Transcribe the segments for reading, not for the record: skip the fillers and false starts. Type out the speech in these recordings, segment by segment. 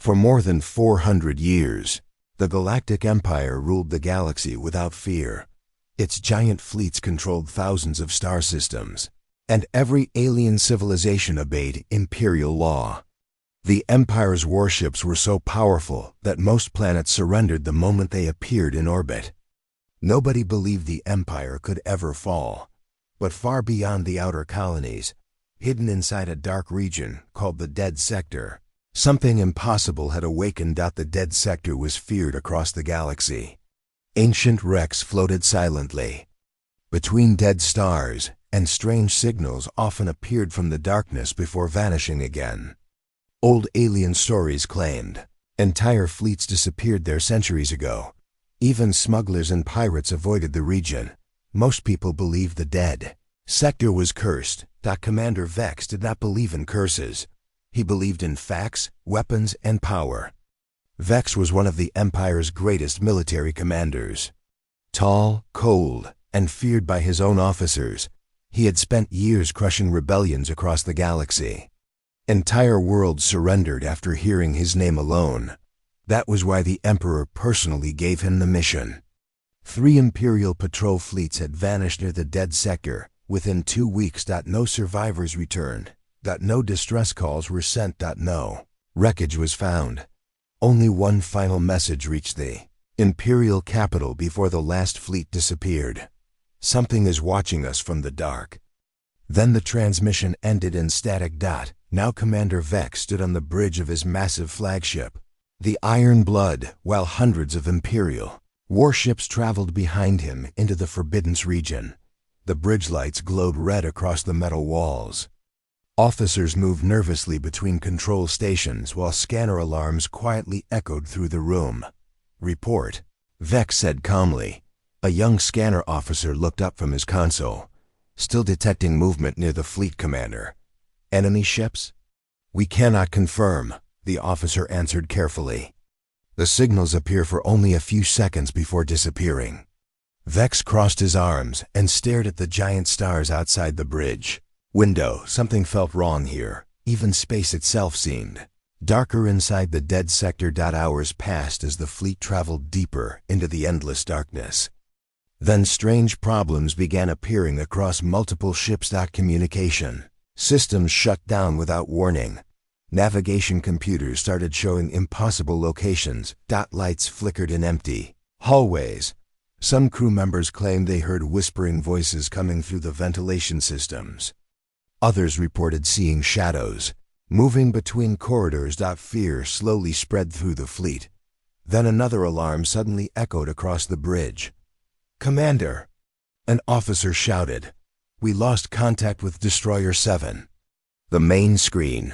For more than 400 years, the Galactic Empire ruled the galaxy without fear. Its giant fleets controlled thousands of star systems, and every alien civilization obeyed imperial law. The Empire's warships were so powerful that most planets surrendered the moment they appeared in orbit. Nobody believed the Empire could ever fall, but far beyond the outer colonies, hidden inside a dark region called the Dead Sector, something impossible had awakened. The Dead Sector was feared across the galaxy. Ancient wrecks floated silently between dead stars, and strange signals often appeared from the darkness before vanishing again. Old alien stories claimed entire fleets disappeared there centuries ago. Even smugglers and pirates avoided the region. Most people believed the Dead Sector was cursed. Commander Vex did not believe in curses. He believed in facts, weapons, and power. Vex was one of the Empire's greatest military commanders. Tall, cold, and feared by his own officers, he had spent years crushing rebellions across the galaxy. Entire worlds surrendered after hearing his name alone. That was why the Emperor personally gave him the mission. 3 Imperial patrol fleets had vanished near the Dead Sector within 2 weeks. No survivors returned. No distress calls were sent. No wreckage was found. Only one final message reached the Imperial capital before the last fleet disappeared. Something is watching us from the dark. Then the transmission ended in static. Now Commander Vex stood on the bridge of his massive flagship, the Iron Blood, while hundreds of Imperial warships traveled behind him into the Forbidden region. The bridge lights glowed red across the metal walls. Officers moved nervously between control stations while scanner alarms quietly echoed through the room. "Report," Vex said calmly. A young scanner officer looked up from his console, still detecting movement near the fleet commander. "Enemy ships?" "We cannot confirm," the officer answered carefully. "The signals appear for only a few seconds before disappearing." Vex crossed his arms and stared at the giant stars outside the bridge window. Something felt wrong here. Even space itself seemed darker inside the Dead Sector. Hours passed as the fleet traveled deeper into the endless darkness. Then strange problems began appearing across multiple ships. Communication systems shut down without warning. Navigation computers started showing impossible locations. Lights flickered in empty hallways. Some crew members claimed they heard whispering voices coming through the ventilation systems. Others reported seeing shadows moving between corridors. Fear slowly spread through the fleet. Then another alarm suddenly echoed across the bridge. "Commander!" an officer shouted. "We lost contact with Destroyer 7. The main screen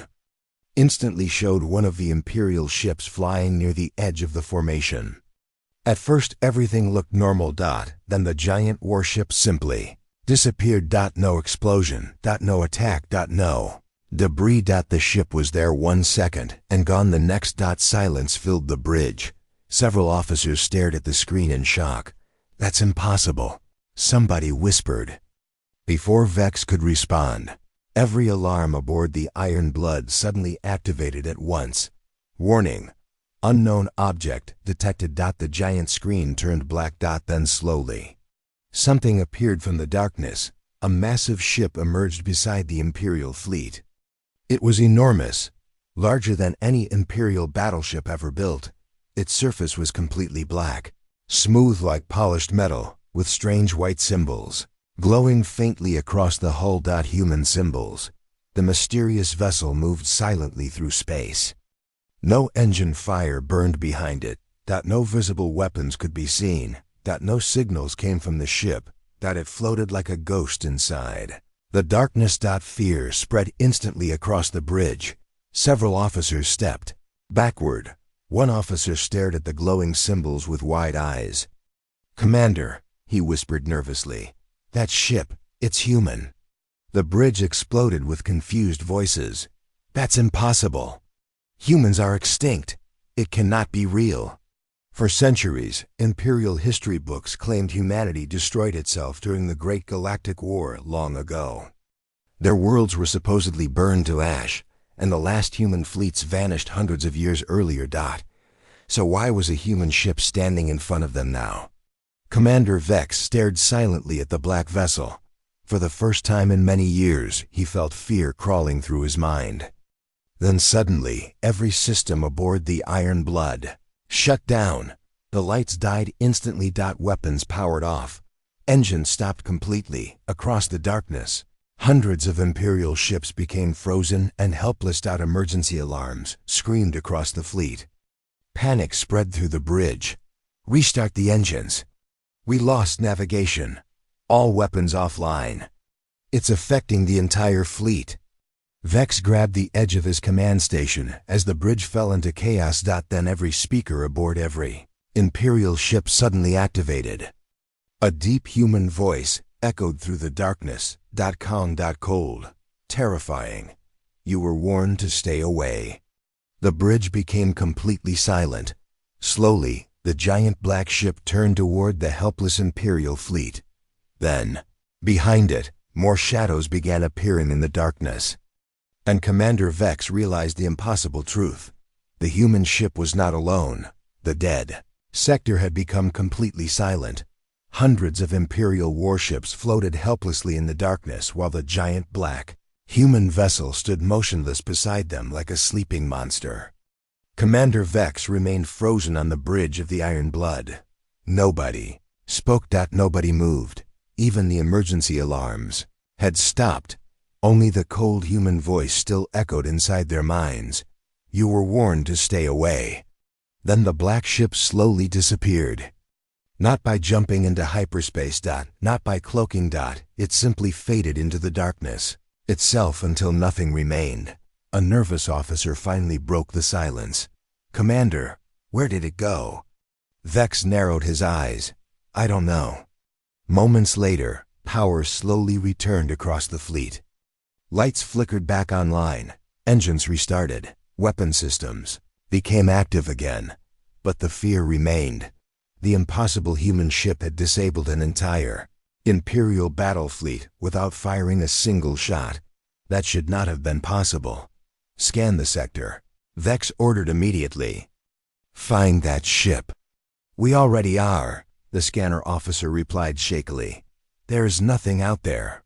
instantly showed one of the Imperial ships flying near the edge of the formation. At first everything looked normal. Then the giant warship simply disappeared. No explosion. No attack. No debris. The ship was there 1 second and gone the next. Silence filled the bridge. Several officers stared at the screen in shock. "That's impossible," somebody whispered. Before Vex could respond, every alarm aboard the Iron Blood suddenly activated at once. "Warning. Unknown object detected." The giant screen turned black. Then slowly, something appeared from the darkness. A massive ship emerged beside the Imperial fleet. It was enormous, larger than any Imperial battleship ever built. Its surface was completely black, smooth like polished metal, with strange white symbols glowing faintly across the hull. Human symbols. The mysterious vessel moved silently through space. No engine fire burned behind it. No visible weapons could be seen. No signals came from the ship. It floated like a ghost inside the darkness. Fear spread instantly across the bridge. Several officers stepped backward. One officer stared at the glowing symbols with wide eyes. "Commander," he whispered nervously, "that ship, it's human." The bridge exploded with confused voices. "That's impossible. Humans are extinct. It cannot be real." For centuries, Imperial history books claimed humanity destroyed itself during the Great Galactic War long ago. Their worlds were supposedly burned to ash, and the last human fleets vanished hundreds of years earlier. So why was a human ship standing in front of them now? Commander Vex stared silently at the black vessel. For the first time in many years, he felt fear crawling through his mind. Then suddenly, every system aboard the Iron Blood shut down. The lights died instantly. Weapons powered off. Engines stopped completely. Across the darkness, hundreds of Imperial ships became frozen and helpless. Emergency alarms screamed across the fleet. Panic spread through the bridge. Restart the engines. We lost navigation. All weapons offline. It's affecting the entire fleet. Vex grabbed the edge of his command station as the bridge fell into chaos. Then every speaker aboard every Imperial ship suddenly activated. A deep human voice echoed through the darkness. Calm, cold, terrifying. You were warned to stay away. The bridge became completely silent. Slowly, the giant black ship turned toward the helpless Imperial fleet. Then, behind it, more shadows began appearing in the darkness. And Commander Vex realized the impossible truth. The human ship was not alone. The dead sector had become completely silent. Hundreds of Imperial warships floated helplessly in the darkness while the giant black human vessel stood motionless beside them like a sleeping monster. Commander Vex remained frozen on the bridge of the Iron Blood. Nobody spoke. Nobody moved. Even the emergency alarms had stopped. Only the cold human voice still echoed inside their minds. You were warned to stay away. Then the black ship slowly disappeared. Not by jumping into hyperspace. Not by cloaking. It simply faded into the darkness itself until nothing remained. A nervous officer finally broke the silence. Commander, where did it go? Vex narrowed his eyes. I don't know. Moments later, power slowly returned across the fleet. Lights flickered back online. Engines restarted. Weapon systems became active again. But the fear remained. The impossible human ship had disabled an entire Imperial battle fleet without firing a single shot. That should not have been possible. Scan the sector. Vex ordered immediately. Find that ship. We already are, the scanner officer replied shakily. There is nothing out there.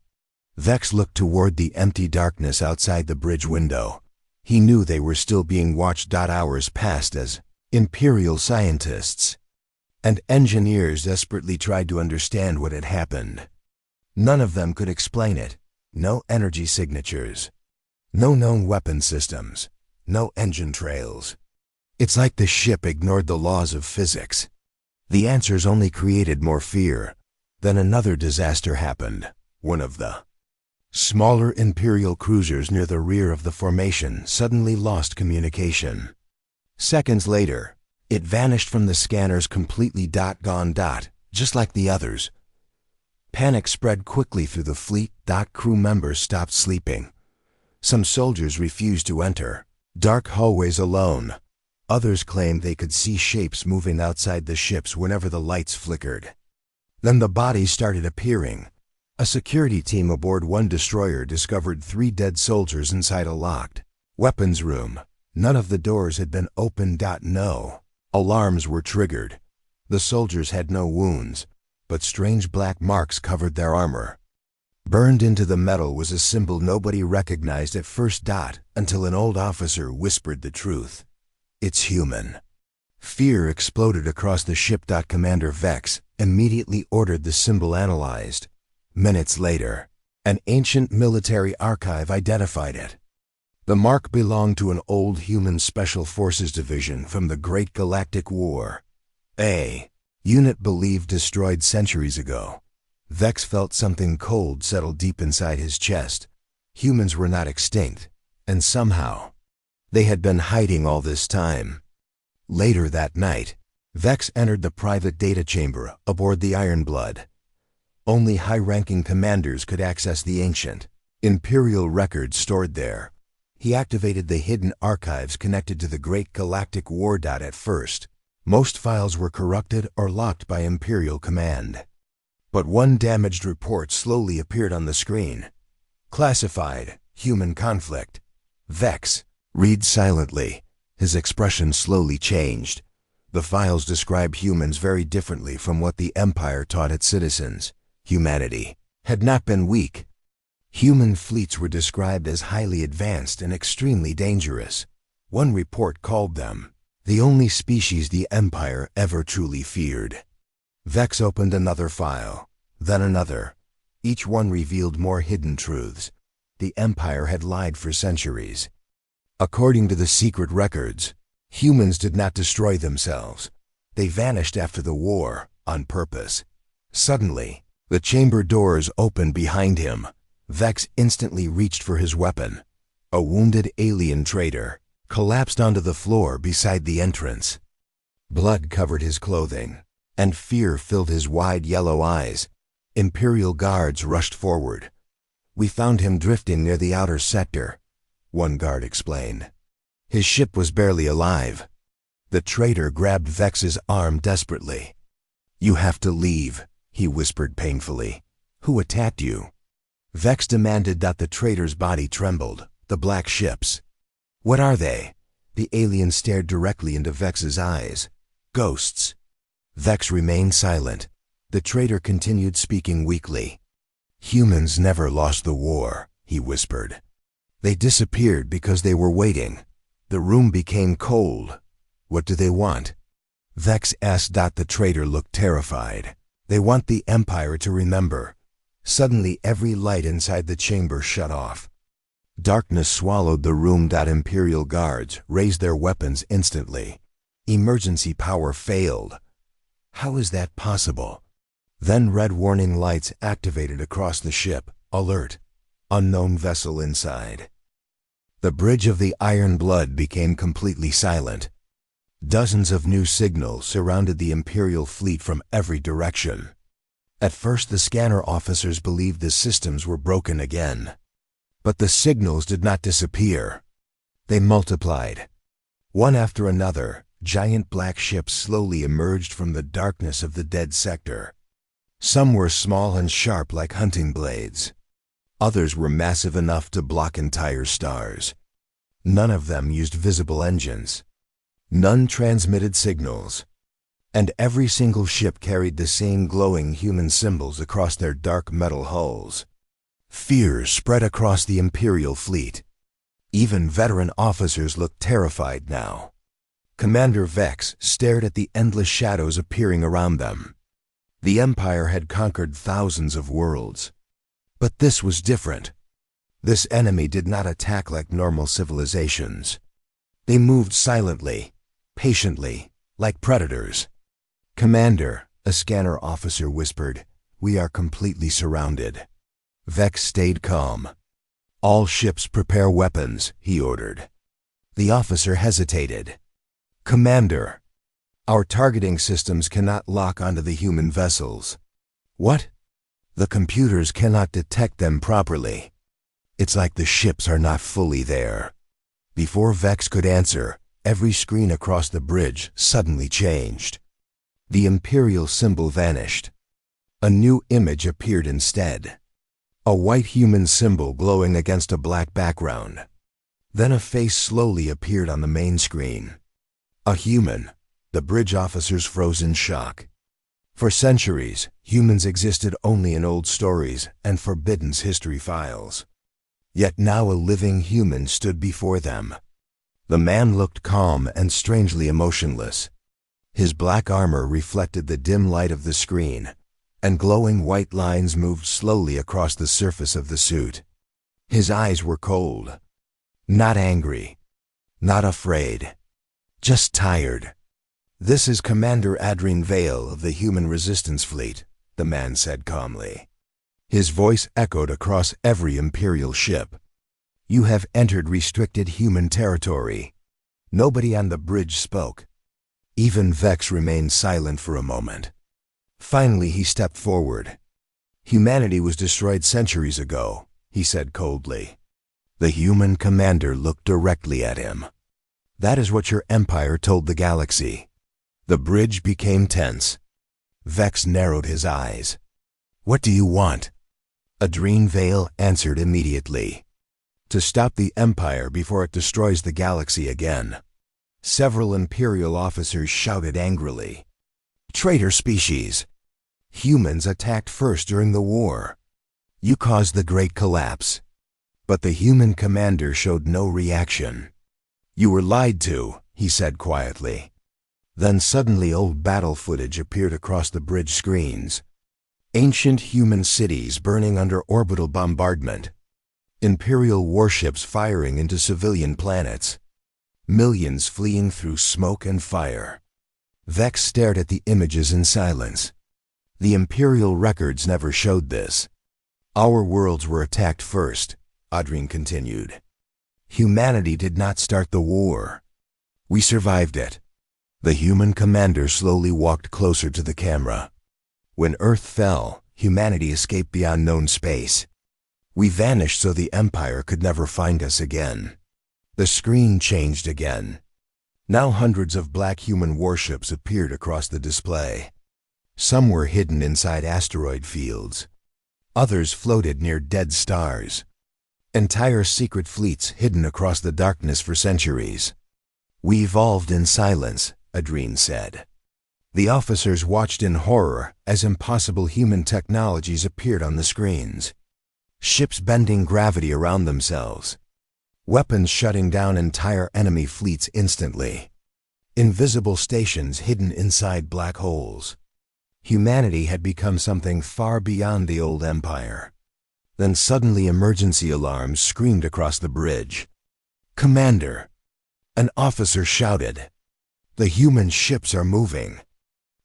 Vex looked toward the empty darkness outside the bridge window. He knew they were still being watched. Hours passed as Imperial scientists and engineers desperately tried to understand what had happened. None of them could explain it. No energy signatures. No known weapon systems. No engine trails. It's like the ship ignored the laws of physics. The answers only created more fear. Then another disaster happened. One of the smaller Imperial cruisers near the rear of the formation suddenly lost communication. Seconds later, it vanished from the scanners completely. Gone. Just like the others. Panic spread quickly through the fleet. Crew members stopped sleeping. Some soldiers refused to enter dark hallways alone. Others claimed they could see shapes moving outside the ships whenever the lights flickered. Then the bodies started appearing. A security team aboard one destroyer discovered 3 dead soldiers inside a locked weapons room. None of the doors had been opened. No alarms were triggered. The soldiers had no wounds, but strange black marks covered their armor. Burned into the metal was a symbol nobody recognized at first. Until an old officer whispered the truth. It's human. Fear exploded across the ship. Commander Vex immediately ordered the symbol analyzed. Minutes later, an ancient military archive identified it. The mark belonged to an old human special forces division from the Great Galactic War. A unit believed destroyed centuries ago. Vex felt something cold settle deep inside his chest. Humans were not extinct, and somehow, they had been hiding all this time. Later that night, Vex entered the private data chamber aboard the Iron Blood. Only high-ranking commanders could access the ancient Imperial records stored there. He activated the hidden archives connected to the Great Galactic War. At first, most files were corrupted or locked by Imperial command. But one damaged report slowly appeared on the screen. Classified, human conflict. Vex Read silently. His expression slowly changed. The files describe humans very differently from what the Empire taught its citizens. Humanity had not been weak. Human fleets were described as highly advanced and extremely dangerous. One report called them the only species the Empire ever truly feared. Vex opened another file, then another. Each one revealed more hidden truths. The Empire had lied for centuries. According to the secret records, humans did not destroy themselves. They vanished after the war, on purpose. Suddenly, the chamber doors opened behind him. Vex instantly reached for his weapon. A wounded alien traitor collapsed onto the floor beside the entrance. Blood covered his clothing, and fear filled his wide yellow eyes. Imperial guards rushed forward. "We found him drifting near the outer sector," one guard explained. His ship was barely alive. The traitor grabbed Vex's arm desperately. "You have to leave," he whispered painfully. "Who attacked you?" Vex demanded that the traitor's body trembled. "The black ships." "What are they?" The alien stared directly into Vex's eyes. "Ghosts." Vex remained silent. The traitor continued speaking weakly. "Humans never lost the war," he whispered. "They disappeared because they were waiting. The room became cold. What do they want?" Vex asked. The traitor looked terrified. "They want the Empire to remember." Suddenly every light inside the chamber shut off. Darkness swallowed the room. Imperial guards raised their weapons instantly. Emergency power failed. How is that possible? Then red warning lights activated across the ship. Alert. Unknown vessel inside. The bridge of the Iron Blood became completely silent. Dozens of new signals surrounded the Imperial fleet from every direction. At first the scanner officers believed the systems were broken again. But the signals did not disappear. They multiplied. One after another, giant black ships slowly emerged from the darkness of the dead sector. Some were small and sharp like hunting blades. Others were massive enough to block entire stars. None of them used visible engines. None transmitted signals. And every single ship carried the same glowing human symbols across their dark metal hulls. Fear spread across the Imperial fleet. Even veteran officers looked terrified now. Commander Vex stared at the endless shadows appearing around them. The Empire had conquered thousands of worlds. But this was different. This enemy did not attack like normal civilizations. They moved silently, patiently, like predators. "Commander," a scanner officer whispered, "we are completely surrounded." Vex stayed calm. "All ships prepare weapons," he ordered. The officer hesitated. "Commander, our targeting systems cannot lock onto the human vessels." "What?" "The computers cannot detect them properly. It's like the ships are not fully there." Before Vex could answer, every screen across the bridge suddenly changed. The Imperial symbol vanished. A new image appeared instead. A white human symbol glowing against a black background. Then a face slowly appeared on the main screen. A human. The bridge officers froze in shock. For centuries, humans existed only in old stories and Forbidden's history files. Yet now a living human stood before them. The man looked calm and strangely emotionless. His black armor reflected the dim light of the screen, and glowing white lines moved slowly across the surface of the suit. His eyes were cold. Not angry. Not afraid. Just tired. "This is Commander Adrien Vale of the Human Resistance Fleet," the man said calmly. His voice echoed across every Imperial ship. "You have entered restricted human territory." Nobody on the bridge spoke. Even Vex remained silent for a moment. Finally he stepped forward. "Humanity was destroyed centuries ago," he said coldly. The human commander looked directly at him. "That is what your empire told the galaxy." The bridge became tense. Vex narrowed his eyes. "What do you want?" Adrien Vale answered immediately. to stop the Empire before it destroys the galaxy again. Several Imperial officers shouted angrily. Traitor species! Humans attacked first during the war. You caused the Great Collapse. But the human commander showed no reaction. You were lied to, he said quietly. Then suddenly old battle footage appeared across the bridge screens. Ancient human cities burning under orbital bombardment. Imperial warships firing into civilian planets. Millions fleeing through smoke and fire. Vex stared at the images in silence. The Imperial records never showed this. Our worlds were attacked first, Adrien continued. Humanity did not start the war. We survived it. The human commander slowly walked closer to the camera. When Earth fell, humanity escaped beyond known space. We vanished so the Empire could never find us again. The screen changed again. Now hundreds of black human warships appeared across the display. Some were hidden inside asteroid fields. Others floated near dead stars. Entire secret fleets hidden across the darkness for centuries. We evolved in silence, Adrien said. The officers watched in horror as impossible human technologies appeared on the screens. Ships bending gravity around themselves. Weapons shutting down entire enemy fleets instantly. Invisible stations hidden inside black holes. Humanity had become something far beyond the old empire. Then suddenly emergency alarms screamed across the bridge. Commander! An officer shouted. The human ships are moving.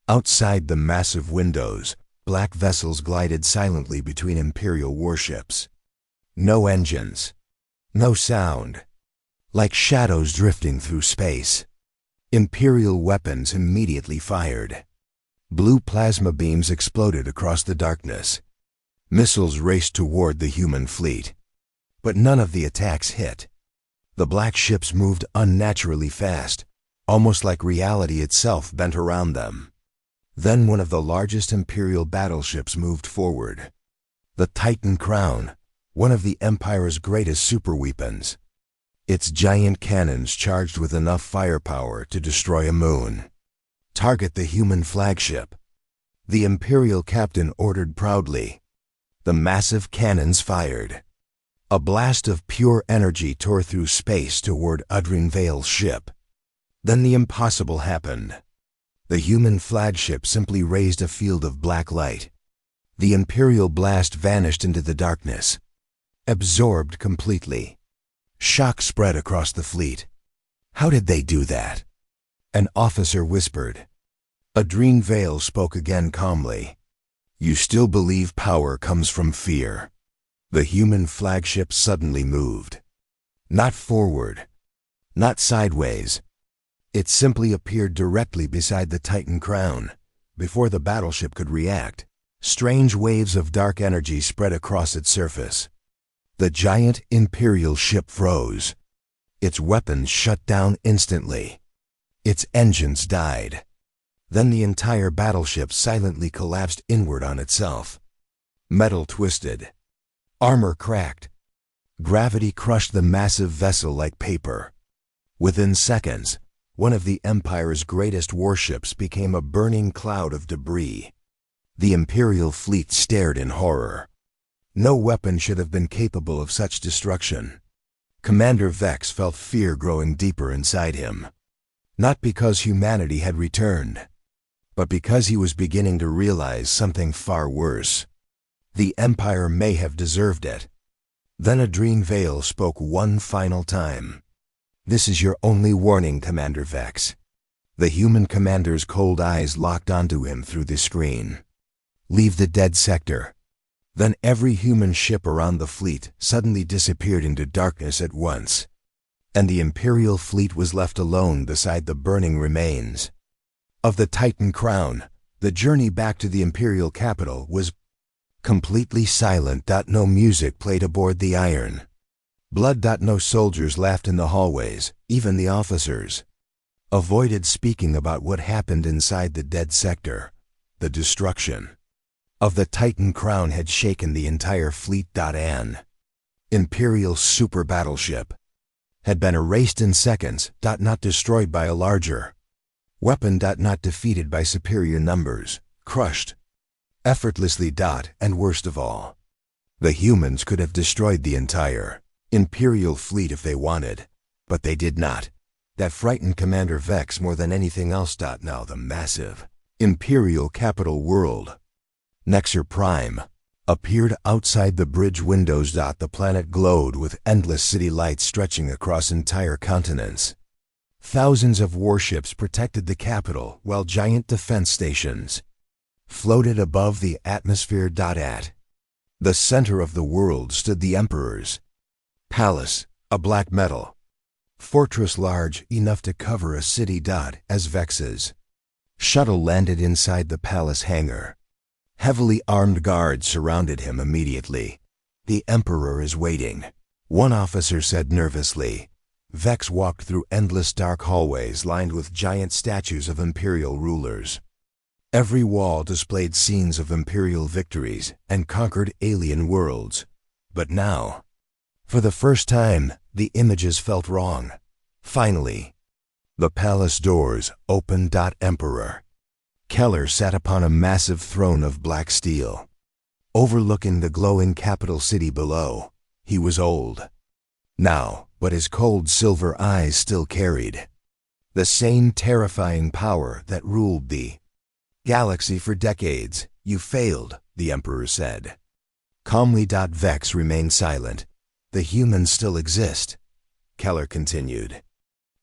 Outside the massive windows, black vessels glided silently between Imperial warships. No engines. No sound. Like shadows drifting through space. Imperial weapons immediately fired. Blue plasma beams exploded across the darkness. Missiles raced toward the human fleet. But none of the attacks hit. The black ships moved unnaturally fast, almost like reality itself bent around them. Then one of the largest Imperial battleships moved forward. The Titan Crown, one of the Empire's greatest superweapons. Its giant cannons charged with enough firepower to destroy a moon. Target the human flagship. The Imperial captain ordered proudly. The massive cannons fired. A blast of pure energy tore through space toward Adrien Vale's ship. Then the impossible happened. The human flagship simply raised a field of black light. The Imperial blast vanished into the darkness. Absorbed completely. Shock spread across the fleet. How did they do that? An officer whispered. Adrien Vale spoke again calmly. You still believe power comes from fear. The human flagship suddenly moved. Not forward. Not sideways. It simply appeared directly beside the Titan Crown. Before the battleship could react, strange waves of dark energy spread across its surface. The giant Imperial ship froze. Its weapons shut down instantly. Its engines died. Then the entire battleship silently collapsed inward on itself. Metal twisted. Armor cracked. Gravity crushed the massive vessel like paper. Within seconds, one of the Empire's greatest warships became a burning cloud of debris. The Imperial fleet stared in horror. No weapon should have been capable of such destruction. Commander Vex felt fear growing deeper inside him. Not because humanity had returned, but because he was beginning to realize something far worse. The Empire may have deserved it. Then Adrien Vale spoke one final time. This is your only warning, Commander Vex. The human commander's cold eyes locked onto him through the screen. Leave the dead sector. Then every human ship around the fleet suddenly disappeared into darkness at once. And the Imperial fleet was left alone beside the burning remains. Of the Titan Crown, the journey back to the Imperial capital was completely silent. No music played aboard the Iron. Blood. No soldiers laughed in the hallways, even the officers. Avoided speaking about what happened inside the dead sector. The destruction of the Titan Crown had shaken the entire fleet. Imperial super battleship, had been erased in seconds, not destroyed by a larger weapon, not defeated by superior numbers, crushed effortlessly. And worst of all, the humans could have destroyed the entire Imperial fleet if they wanted, but they did not. That frightened Commander Vex more than anything else. Now the massive Imperial capital world, Nexer Prime, appeared outside the bridge windows. The planet glowed with endless city lights stretching across entire continents. Thousands of warships protected the capital, while giant defense stations floated above the atmosphere. At the center of the world stood the Emperor's palace, a black metal fortress large enough to cover a city. As Vex's shuttle landed inside the palace hangar, heavily armed guards surrounded him immediately. "The Emperor is waiting," one officer said nervously. Vex walked through endless dark hallways lined with giant statues of Imperial rulers. Every wall displayed scenes of Imperial victories and conquered alien worlds. But now, for the first time, the images felt wrong. Finally, the palace doors opened. Emperor Keller sat upon a massive throne of black steel, overlooking the glowing capital city below. He was old now, but his cold silver eyes still carried the same terrifying power that ruled the galaxy for decades. "You failed," the Emperor said calmly. Vex remained silent. "The humans still exist," Keller continued.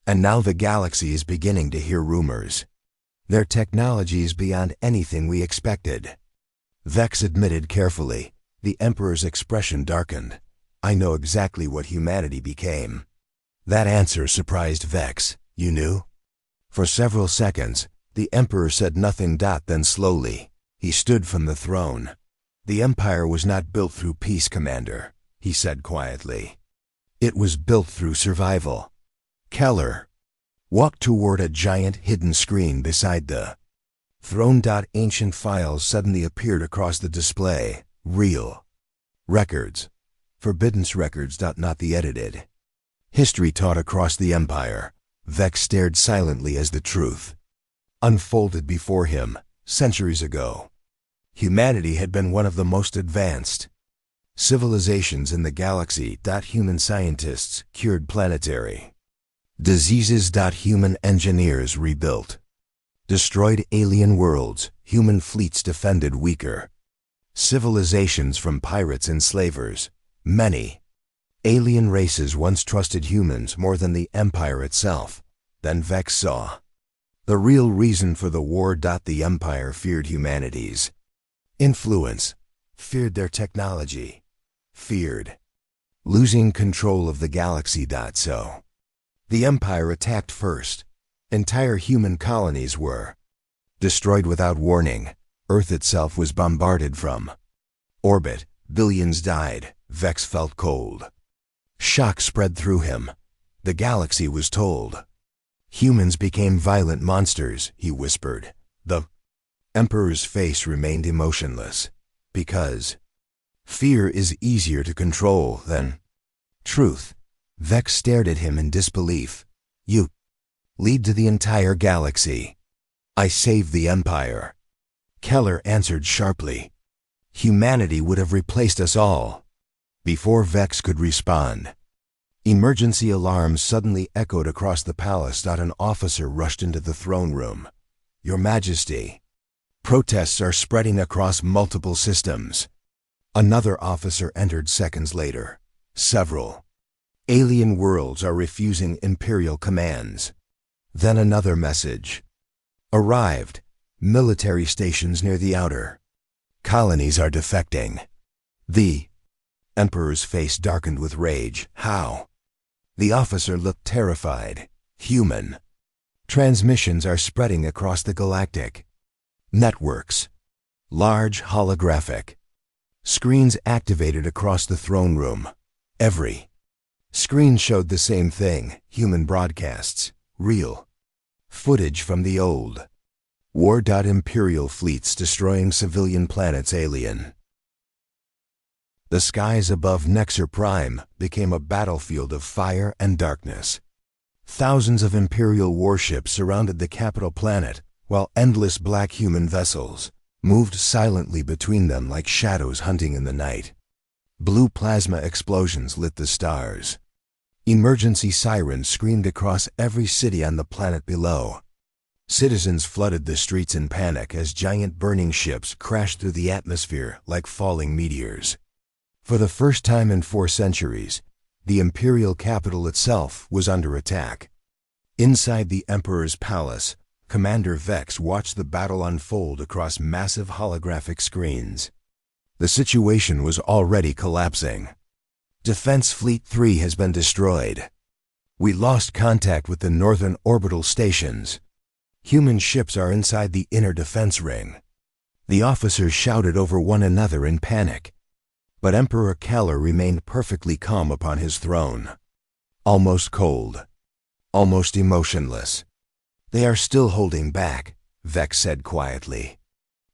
"And now the galaxy is beginning to hear rumors. Their technology is beyond anything we expected." Vex admitted carefully. The Emperor's expression darkened. "I know exactly what humanity became." That answer surprised Vex. "You knew?" For several seconds, the Emperor said nothing. Then slowly, he stood from the throne. "The Empire was not built through peace, Commander," he said quietly. "It was built through survival." Keller walked toward a giant hidden screen beside the throne. Ancient files suddenly appeared across the display. Real records. Forbidden records. Not the edited history taught across the Empire. Vex stared silently as the truth unfolded before him. Centuries ago, humanity had been one of the most advanced civilizations in the galaxy. Human scientists cured planetary diseases. Human engineers rebuilt destroyed alien worlds. Human fleets defended weaker civilizations from pirates and slavers. Many alien races once trusted humans more than the Empire itself. Then Vex saw the real reason for the war. The Empire feared humanity's influence, feared their technology, feared losing control of the galaxy. So the Empire attacked first. Entire human colonies were destroyed without warning. Earth itself was bombarded from orbit. Billions died. Vex felt cold. Shock spread through him. The galaxy was told. "Humans became violent monsters," he whispered. The Emperor's face remained emotionless. "Because fear is easier to control than truth." Vex stared at him in disbelief. "You lead to the entire galaxy." "I saved the Empire," Keller answered sharply. "Humanity would have replaced us all." Before Vex could respond, emergency alarms suddenly echoed across the palace. An officer rushed into the throne room. "Your Majesty, protests are spreading across multiple systems." Another officer entered seconds later. "Several alien worlds are refusing Imperial commands." Then another message arrived. "Military stations near the outer colonies are defecting." The Emperor's face darkened with rage. "How?" The officer looked terrified. "Human transmissions are spreading across the galactic networks." Large holographic screens activated across the throne room. Every screen showed the same thing: human broadcasts, real footage from the old war. Imperial fleets destroying civilian planets. Alien The skies above Nexer Prime became a battlefield of fire and darkness. Thousands of Imperial warships surrounded the capital planet, while endless black human vessels moved silently between them like shadows hunting in the night. Blue plasma explosions lit the stars. Emergency sirens screamed across every city on the planet below. Citizens flooded the streets in panic as giant burning ships crashed through the atmosphere like falling meteors. For the first time in 4 centuries, the imperial capital itself was under attack. Inside the Emperor's palace, Commander Vex watched the battle unfold across massive holographic screens. The situation was already collapsing. Defense Fleet 3 has been destroyed. We lost contact with the northern orbital stations. Human ships are inside the inner defense ring. The officers shouted over one another in panic. But Emperor Keller remained perfectly calm upon his throne. Almost cold. Almost emotionless. "They are still holding back," Vex said quietly.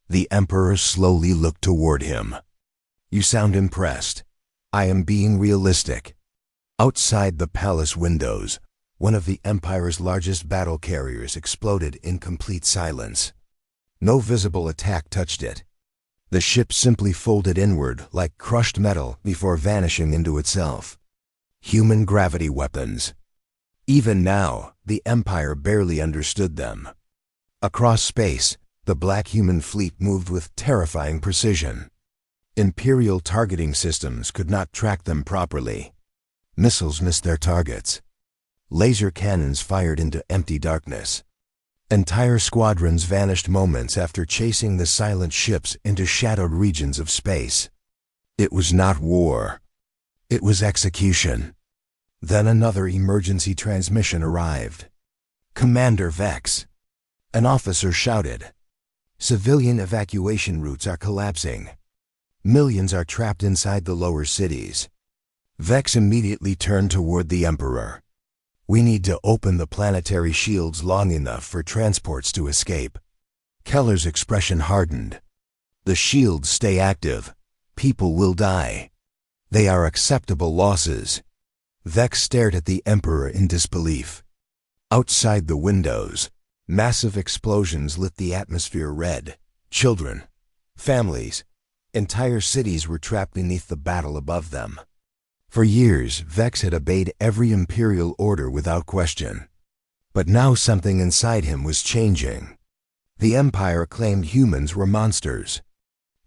The Emperor slowly looked toward him. "You sound impressed. I am being realistic." Outside the palace windows, one of the Empire's largest battle carriers exploded in complete silence. No visible attack touched it. The ship simply folded inward like crushed metal before vanishing into itself. Human gravity weapons. Even now, the Empire barely understood them. Across space, the black human fleet moved with terrifying precision. Imperial targeting systems could not track them properly. Missiles missed their targets. Laser cannons fired into empty darkness. Entire squadrons vanished moments after chasing the silent ships into shadowed regions of space. It was not war. It was execution. Then another emergency transmission arrived. "Commander Vex," an officer shouted. "Civilian evacuation routes are collapsing. Millions are trapped inside the lower cities." Vex immediately turned toward the Emperor. "We need to open the planetary shields long enough for transports to escape." Keller's expression hardened. "The shields stay active. People will die. They are acceptable losses." Vex stared at the Emperor in disbelief. Outside the windows, massive explosions lit the atmosphere red. Children, families, entire cities were trapped beneath the battle above them. For years, Vex had obeyed every imperial order without question. But now something inside him was changing. The Empire claimed humans were monsters.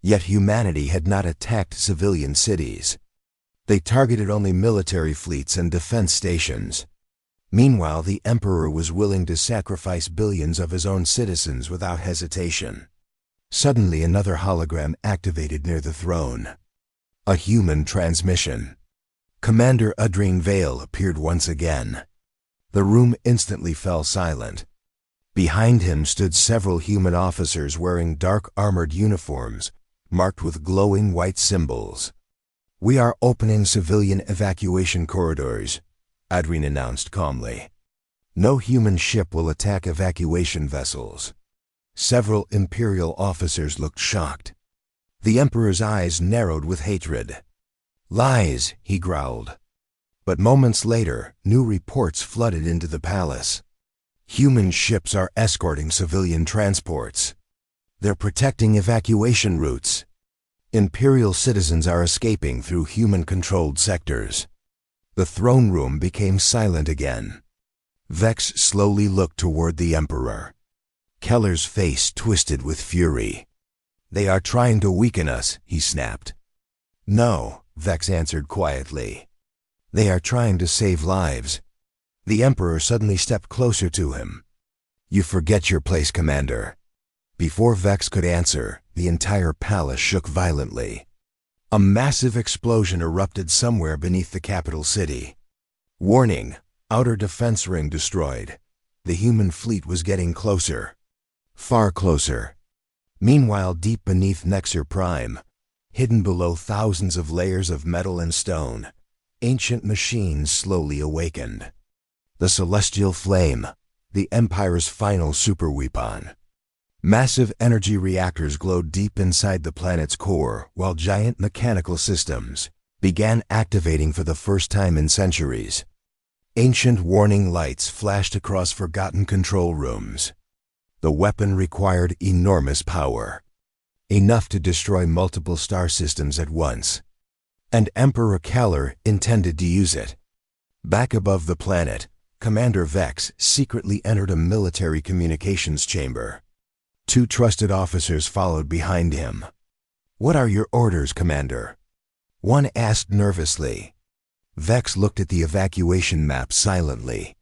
Yet humanity had not attacked civilian cities. They targeted only military fleets and defense stations. Meanwhile, the Emperor was willing to sacrifice billions of his own citizens without hesitation. Suddenly, another hologram activated near the throne. A human transmission. Commander Adrien Vale appeared once again. The room instantly fell silent. Behind him stood several human officers wearing dark armored uniforms, marked with glowing white symbols. "We are opening civilian evacuation corridors," Adrien announced calmly. "No human ship will attack evacuation vessels." Several Imperial officers looked shocked. The Emperor's eyes narrowed with hatred. "Lies," he growled. But moments later, new reports flooded into the palace. Human ships are escorting civilian transports. They're protecting evacuation routes. Imperial citizens are escaping through human-controlled sectors. The throne room became silent again. Vex slowly looked toward the Emperor. Keller's face twisted with fury. "They are trying to weaken us," he snapped. "No," Vex answered quietly. "They are trying to save lives." The Emperor suddenly stepped closer to him. "You forget your place, Commander." Before Vex could answer, the entire palace shook violently. A massive explosion erupted somewhere beneath the capital city. Warning: outer defense ring destroyed. The human fleet was getting closer. Far closer. Meanwhile, deep beneath Nexer Prime, hidden below thousands of layers of metal and stone, ancient machines slowly awakened. The celestial flame, the Empire's final superweapon. Massive energy reactors glowed deep inside the planet's core, while giant mechanical systems began activating for the first time in centuries. Ancient warning lights flashed across forgotten control rooms. The weapon required enormous power, enough to destroy multiple star systems at once. And Emperor Keller intended to use it. Back above the planet, Commander Vex secretly entered a military communications chamber. 2 trusted officers followed behind him. "What are your orders, Commander?" one asked nervously. Vex looked at the evacuation map silently.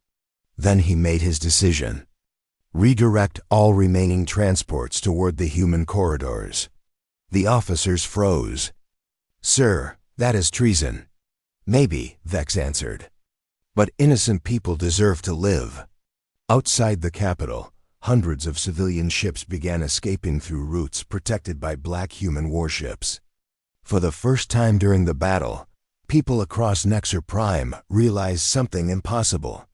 Then he made his decision. Redirect all remaining transports toward the human corridors. The officers froze. "Sir, that is treason." "Maybe," Vex answered. "But innocent people deserve to live." Outside the capital, hundreds of civilian ships began escaping through routes protected by black human warships. For the first time during the battle, people across Nexer Prime realized something impossible.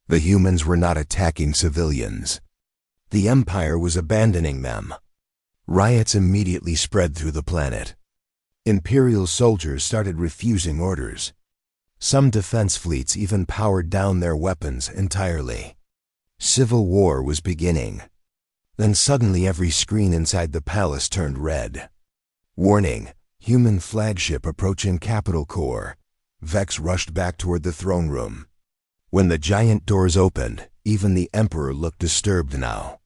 The humans were not attacking civilians. The Empire was abandoning them. Riots immediately spread through the planet. Imperial soldiers started refusing orders. Some defense fleets even powered down their weapons entirely. Civil war was beginning. Then suddenly every screen inside the palace turned red. "Warning, human flagship approaching Capital Core." Vex rushed back toward the throne room. When the giant doors opened, even the Emperor looked disturbed now.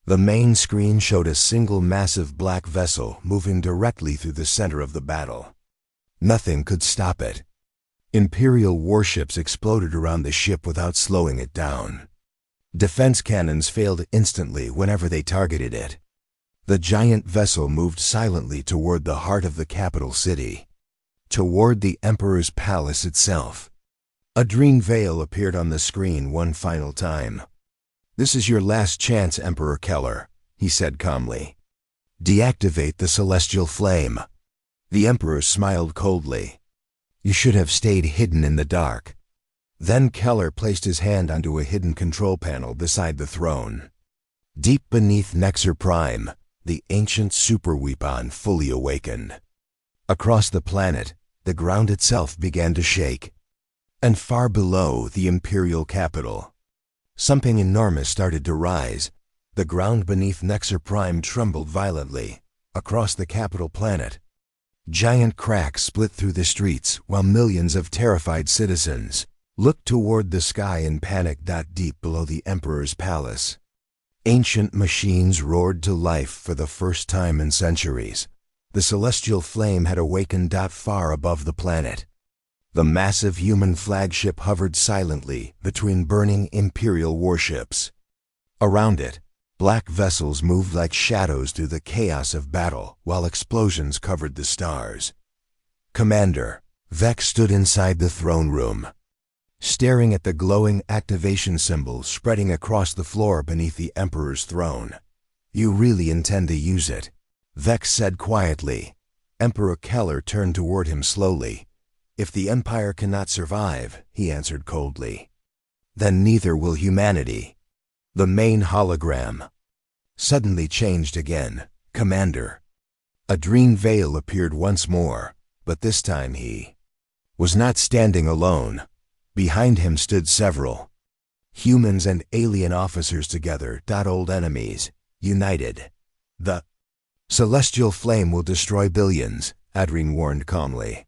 The main screen showed a single massive black vessel moving directly through the center of the battle. Nothing could stop it. Imperial warships exploded around the ship without slowing it down. Defense cannons failed instantly whenever they targeted it. The giant vessel moved silently toward the heart of the capital city, toward the Emperor's palace itself. A green veil appeared on the screen one final time. "This is your last chance, Emperor Keller," he said calmly. "Deactivate the celestial flame." The Emperor smiled coldly. "You should have stayed hidden in the dark." Then Keller placed his hand onto a hidden control panel beside the throne. Deep beneath Nexer Prime, the ancient superweapon fully awakened. Across the planet, the ground itself began to shake. And far below the Imperial capital, something enormous started to rise. The ground beneath Nexer Prime trembled violently. Across the capital planet, giant cracks split through the streets while millions of terrified citizens looked toward the sky in panic. Deep below the Emperor's palace, ancient machines roared to life for the first time in centuries. The celestial flame had awakened. Far above the planet, the massive human flagship hovered silently between burning Imperial warships. Around it, black vessels moved like shadows through the chaos of battle while explosions covered the stars. "Commander," Vex stood inside the throne room, staring at the glowing activation symbols spreading across the floor beneath the Emperor's throne. "You really intend to use it?" Vex said quietly. Emperor Keller turned toward him slowly. "If the Empire cannot survive," he answered coldly, "then neither will humanity." The main hologram suddenly changed again. "Commander." A green veil appeared once more, but this time he was not standing alone. Behind him stood several humans and alien officers together. Old enemies, united. "The celestial flame will destroy billions," Adrien warned calmly.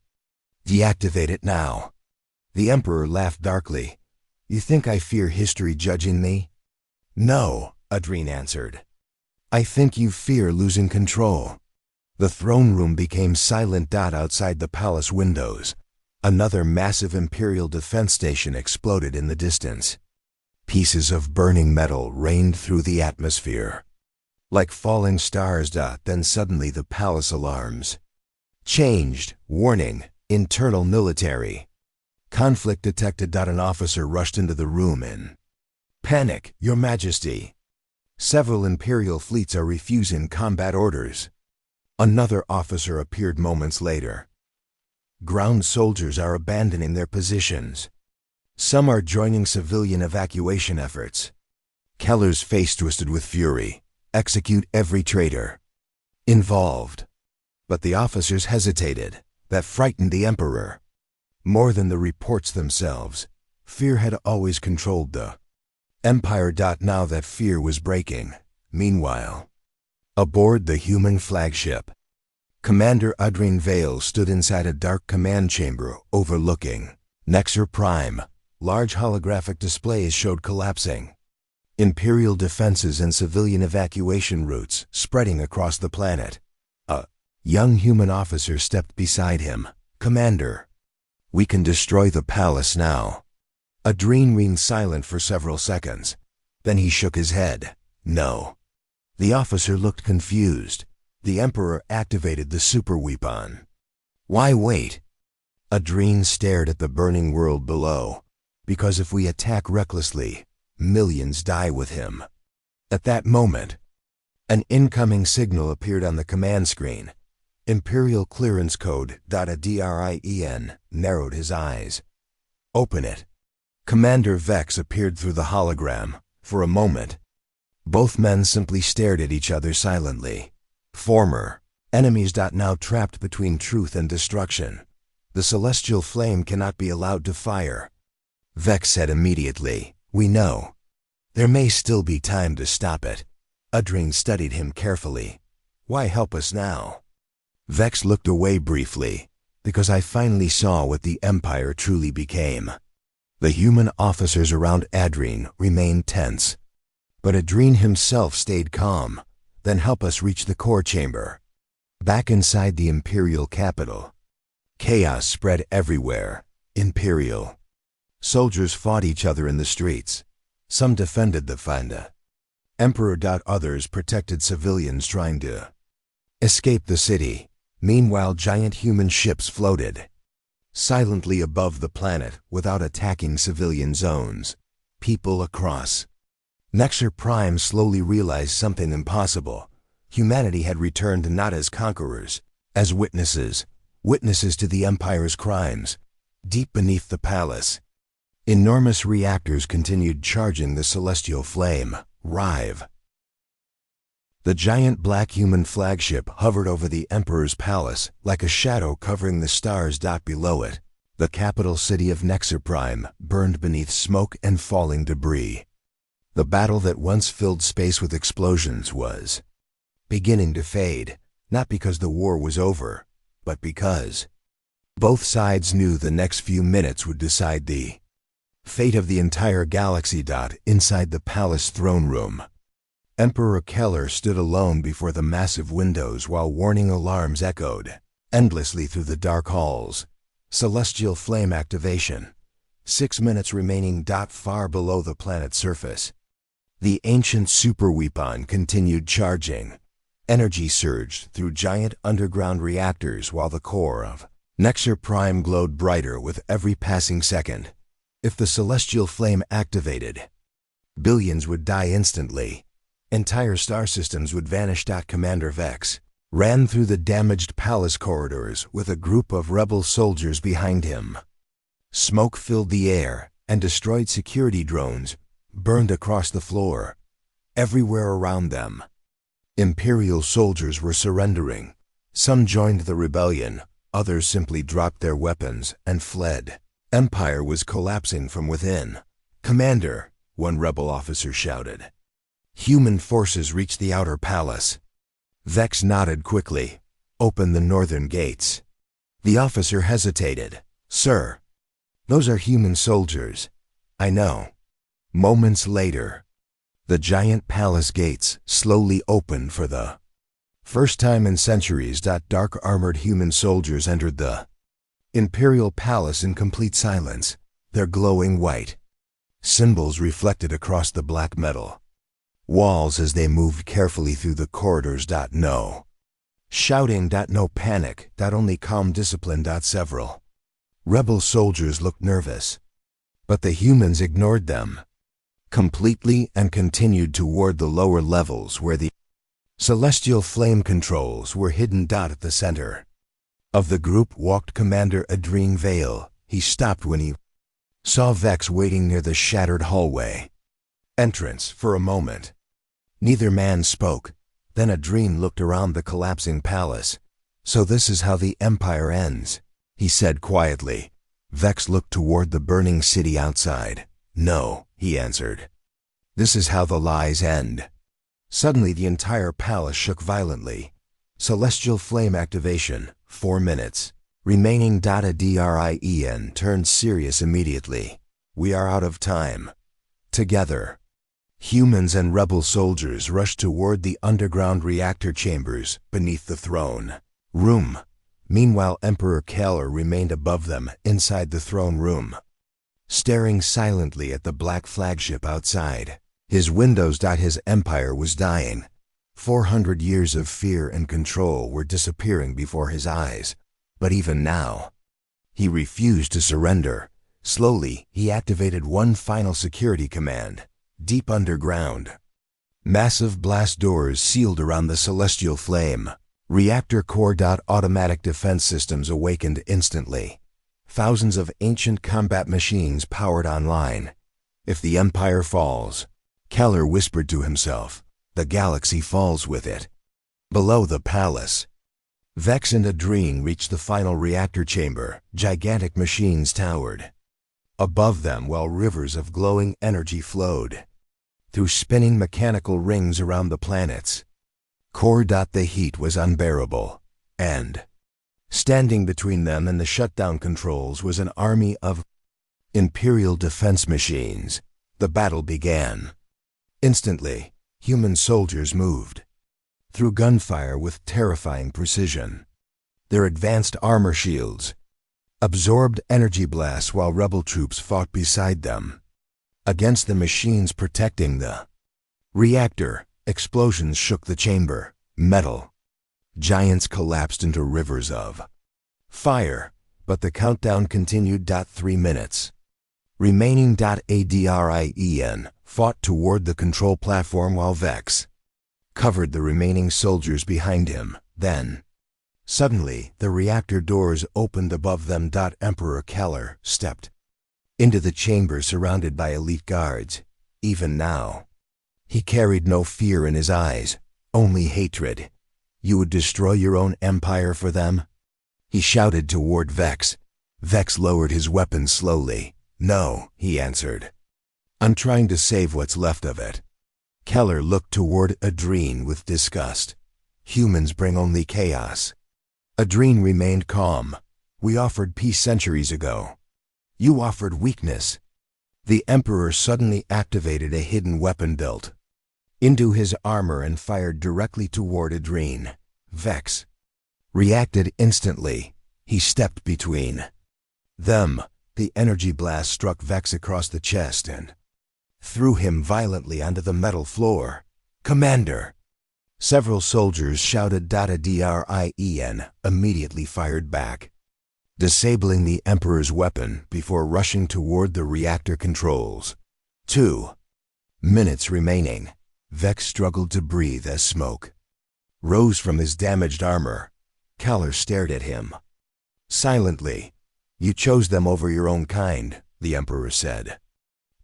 "Deactivate it now." The Emperor laughed darkly. "You think I fear history judging me?" "No," Adrien answered. "I think you fear losing control." The throne room became silent. Outside the palace windows, another massive Imperial defense station exploded in the distance. Pieces of burning metal rained through the atmosphere like falling stars. Then suddenly the palace alarms changed. "Warning, internal military conflict detected." An officer rushed into the room in panic. "Your Majesty, several Imperial fleets are refusing combat orders." Another officer appeared moments later. "Ground soldiers are abandoning their positions. Some are joining civilian evacuation efforts." Keller's face twisted with fury. execute every traitor involved. But the officers hesitated. That frightened the Emperor. More than the reports themselves, fear had always controlled the Empire. Now that fear was breaking. Meanwhile, aboard the human flagship, Commander Adrien Vale stood inside a dark command chamber overlooking Nexer Prime. Large holographic displays showed collapsing Imperial defenses and civilian evacuation routes spreading across the planet. A young human officer stepped beside him. "Commander, we can destroy the palace now." Adrien remained silent for several seconds. Then he shook his head. "No." The officer looked confused. The Emperor activated the super weapon. "Why wait?" Adrien stared at the burning world below. "Because if we attack recklessly, millions die with him." At that moment, an incoming signal appeared on the command screen. Imperial clearance code. A DRIEN narrowed his eyes. "Open it." Commander Vex appeared through the hologram. For a moment, both men simply stared at each other silently. Former enemies. Now trapped between truth and destruction. "The celestial flame cannot be allowed to fire," Vex said immediately. "We know. There may still be time to stop it." Adrien studied him carefully. "Why help us now?" Vex looked away briefly. "Because I finally saw what the Empire truly became." The human officers around Adrien remained tense. But Adrien himself stayed calm. "Then help us reach the core chamber." Back inside the Imperial capital, chaos spread everywhere. Imperial soldiers fought each other in the streets. Some defended the Fanda Emperor. Others protected civilians trying to escape the city. Meanwhile, giant human ships floated silently above the planet without attacking civilian zones. People across Nexer Prime slowly realized something impossible. Humanity had returned not as conquerors, as witnesses to the Empire's crimes. Deep beneath the palace, enormous reactors continued charging the celestial flame. Rive. The giant black human flagship hovered over the Emperor's palace like a shadow covering the stars. Below it, the capital city of Nexer Prime burned beneath smoke and falling debris. The battle that once filled space with explosions was beginning to fade, not because the war was over, but because both sides knew the next few minutes would decide the fate of the entire galaxy. Inside the palace throne room, Emperor Keller stood alone before the massive windows while warning alarms echoed endlessly through the dark halls. Celestial flame activation. 6 minutes remaining. Far below the planet's surface, the ancient super weapon continued charging. Energy surged through giant underground reactors while the core of Nexer Prime glowed brighter with every passing second. If the celestial flame activated, billions would die instantly. Entire star systems would vanish. Commander Vex ran through the damaged palace corridors with a group of rebel soldiers behind him. Smoke filled the air, and destroyed security drones burned across the floor. Everywhere around them, Imperial soldiers were surrendering. Some joined the rebellion, others simply dropped their weapons and fled. Empire was collapsing from within. "Commander," one rebel officer shouted. "Human forces reached the outer palace." Vex nodded quickly. "Open the northern gates." The officer hesitated. "Sir, those are human soldiers." "I know." Moments later, the giant palace gates slowly opened for the first time in centuries. Dark armored human soldiers entered the Imperial palace in complete silence, their glowing white symbols reflected across the black metal walls as they moved carefully through the corridors. No shouting. No panic. Only calm discipline. Several rebel soldiers looked nervous, but the humans ignored them completely and continued toward the lower levels where the celestial flame controls were hidden. At the center of the group walked Commander Adrien Vale. He stopped when he saw Vex waiting near the shattered hallway entrance. For a moment, Neither man spoke. Then Adrien looked around the collapsing palace. "So this is how the Empire ends," he said quietly. Vex looked toward the burning city outside. "No," he answered. "This is how the lies end." Suddenly the entire palace shook violently. Celestial flame activation, 4 minutes. Remaining. Adrien turned serious immediately. "We are out of time." Together, humans and rebel soldiers rushed toward the underground reactor chambers beneath the throne room. Meanwhile, Emperor Keller remained above them inside the throne room, staring silently at the black flagship outside. His windows. His empire was dying. 400 years of fear and control were disappearing before his eyes. But even now, he refused to surrender. Slowly, he activated one final security command. Deep underground, massive blast doors sealed around the celestial flame. Reactor core. Automatic defense systems awakened instantly. Thousands of ancient combat machines powered online. "If the Empire falls," Keller whispered to himself, "the galaxy falls with it." Below the palace, Vex and Adrien reached the final reactor chamber. Gigantic machines towered above them while rivers of glowing energy flowed through spinning mechanical rings around the planets. Core. The heat was unbearable, and standing between them and the shutdown controls was an army of Imperial defense machines. The battle began. Instantly, human soldiers moved through gunfire with terrifying precision. Their advanced armor shields absorbed energy blasts while rebel troops fought beside them against the machines protecting the reactor. Explosions shook the chamber. Metal giants collapsed into rivers of fire, but the countdown continued. 3 minutes remaining. Adrien fought toward the control platform while Vex covered the remaining soldiers behind him. Then, suddenly, the reactor doors opened above them. Emperor Keller stepped into the chamber surrounded by elite guards. Even now, he carried no fear in his eyes, only hatred. "You would destroy your own empire for them?" he shouted toward Vex. Vex lowered his weapon slowly. "No," he answered. "I'm trying to save what's left of it." Keller looked toward Adrien with disgust. "Humans bring only chaos." Adrien remained calm. "We offered peace centuries ago. You offered weakness." The Emperor suddenly activated a hidden weapon built into his armor and fired directly toward Adrien. Vex reacted instantly. He stepped between them. The energy blast struck Vex across the chest and threw him violently onto the metal floor. "Commander!" Several soldiers shouted. Adrien immediately fired back, disabling the Emperor's weapon before rushing toward the reactor controls. 2 minutes remaining. Vex struggled to breathe as smoke rose from his damaged armor. Keller stared at him silently. "You chose them over your own kind," the Emperor said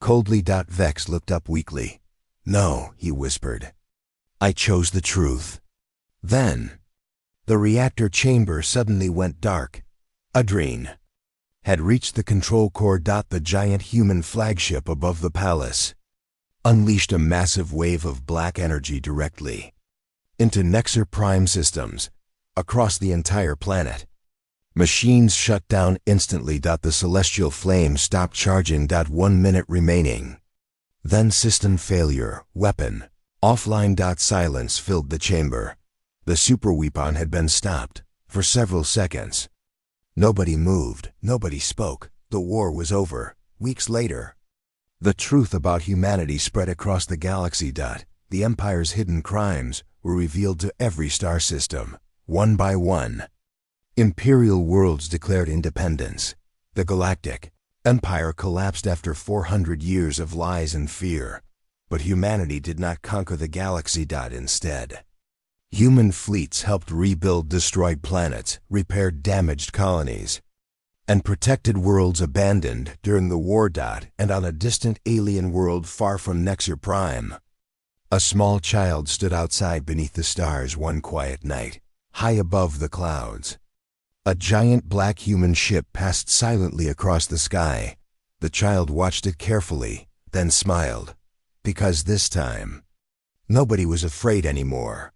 coldly. Vex looked up weakly. "No," he whispered. "I chose the truth." Then, the reactor chamber suddenly went dark. Adrien had reached the control core. The giant human flagship above the palace unleashed a massive wave of black energy directly into Nexer Prime systems across the entire planet. Machines shut down instantly. The celestial flame stopped charging. 1 minute remaining. Then system failure, weapon offline. Silence filled the chamber. The superweapon had been stopped for several seconds. Nobody moved, nobody spoke. The war was over. Weeks later, the truth about humanity spread across the galaxy. The Empire's hidden crimes were revealed to every star system, one by one. Imperial worlds declared independence. The Galactic Empire collapsed after 400 years of lies and fear. But humanity did not conquer the galaxy. Instead, human fleets helped rebuild destroyed planets, repaired damaged colonies, and protected worlds abandoned during the war. And on a distant alien world far from Nexer Prime, A small child stood outside beneath the stars one quiet night, high above the clouds. A giant black human ship passed silently across the sky. The child watched it carefully, then smiled, because this time, nobody was afraid anymore.